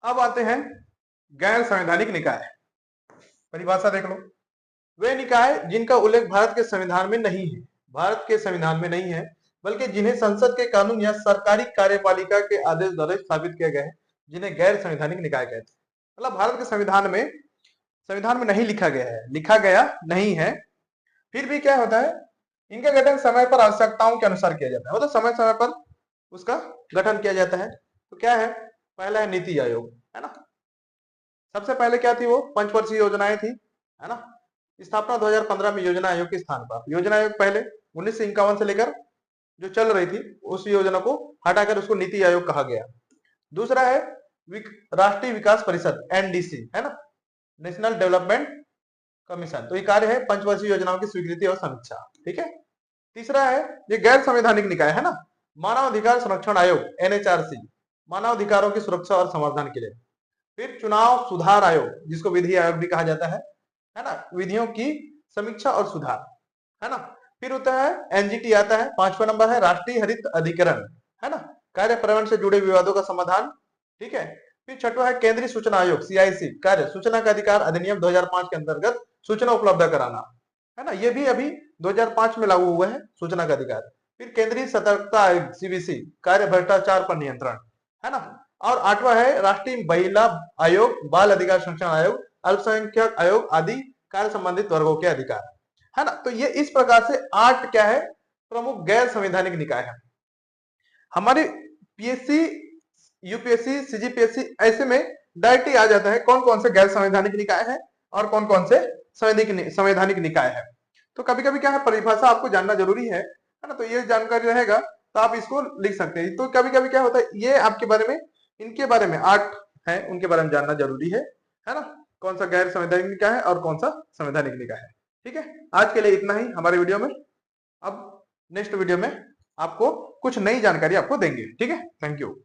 अब आते हैं गैर संवैधानिक निकाय। परिभाषा देख लो। वे निकाय जिनका उल्लेख भारत के संविधान में नहीं है, भारत के संविधान में नहीं है, बल्कि जिन्हें संसद के कानून या सरकारी कार्यपालिका के आदेश द्वारा स्थापित किए गए हैं, जिन्हें गैर संवैधानिक निकाय कहते हैं। मतलब भारत के संविधान में नहीं लिखा गया है, लिखा गया नहीं है, फिर भी क्या होता है, इनका गठन समय पर आवश्यकताओं के अनुसार किया जाता है, मतलब समय समय पर उसका गठन किया जाता है। तो क्या है, पहला है नीति आयोग, है ना। सबसे पहले क्या थी, वो पंचवर्षीय योजनाएं थी, है ना। स्थापना 2015 में योजना आयोग के स्थान पर। योजना आयोग पहले 1951 से लेकर जो चल रही थी उस योजना को हटाकर उसको नीति आयोग कहा गया। दूसरा है राष्ट्रीय विकास परिषद, एनडीसी, है ना, नेशनल डेवलपमेंट कमीशन। तो ये कार्य है पंचवर्षीय योजनाओं की स्वीकृति और समीक्षा, ठीक है। तीसरा है ये गैर संवैधानिक निकाय, है ना, मानव अधिकार संरक्षण आयोग, एनएचआरसी, मानव अधिकारों की सुरक्षा और संवर्धन के लिए। फिर चुनाव सुधार आयोग, जिसको विधि आयोग भी कहा जाता है ना, विधियों की समीक्षा और सुधार, है ना। फिर होता है एनजीटी आता है, 5वां नंबर है राष्ट्रीय हरित अधिकरण, है ना, कार्य पर्यावरण से जुड़े विवादों का समाधान, ठीक है। फिर 6वां है केंद्रीय सूचना आयोग, सीआईसी, कार्य सूचना का अधिकार अधिनियम 2005 के अंतर्गत सूचना उपलब्ध कराना, है ना, ये भी अभी 2005 में लागू हुआ है सूचना का अधिकार। फिर केंद्रीय सतर्कता आयोग, सीबीसी, कार्य भ्रष्टाचार पर नियंत्रण, है ना। और 8वां है राष्ट्रीय महिला आयोग, बाल अधिकार संरक्षण आयोग, अल्पसंख्यक आयोग आदि कार्य संबंधित वर्गों के अधिकार, है ना। तो ये इस प्रकार से 8 क्या है, प्रमुख गैर संवैधानिक निकाय है। हमारे पीएससी, यूपीएससी, सीजीपीएससी ऐसे में डायरेक्ट ही आ जाता है कौन कौन से गैर संवैधानिक निकाय है और कौन कौन से संवैधानिक निकाय है। तो कभी कभी क्या है, परिभाषा आपको जानना जरूरी है ना, तो ये जानकारी रहेगा तो आप इसको लिख सकते हैं। तो कभी कभी क्या होता है, ये आपके बारे में, इनके बारे में 8 है, उनके बारे में जानना जरूरी है ना, कौन सा गैर संवैधानिक निकाय है और कौन सा संवैधानिक निकाय है। ठीक है, आज के लिए इतना ही हमारे वीडियो में। अब नेक्स्ट वीडियो में आपको कुछ नई जानकारी आपको देंगे। ठीक है, थैंक यू।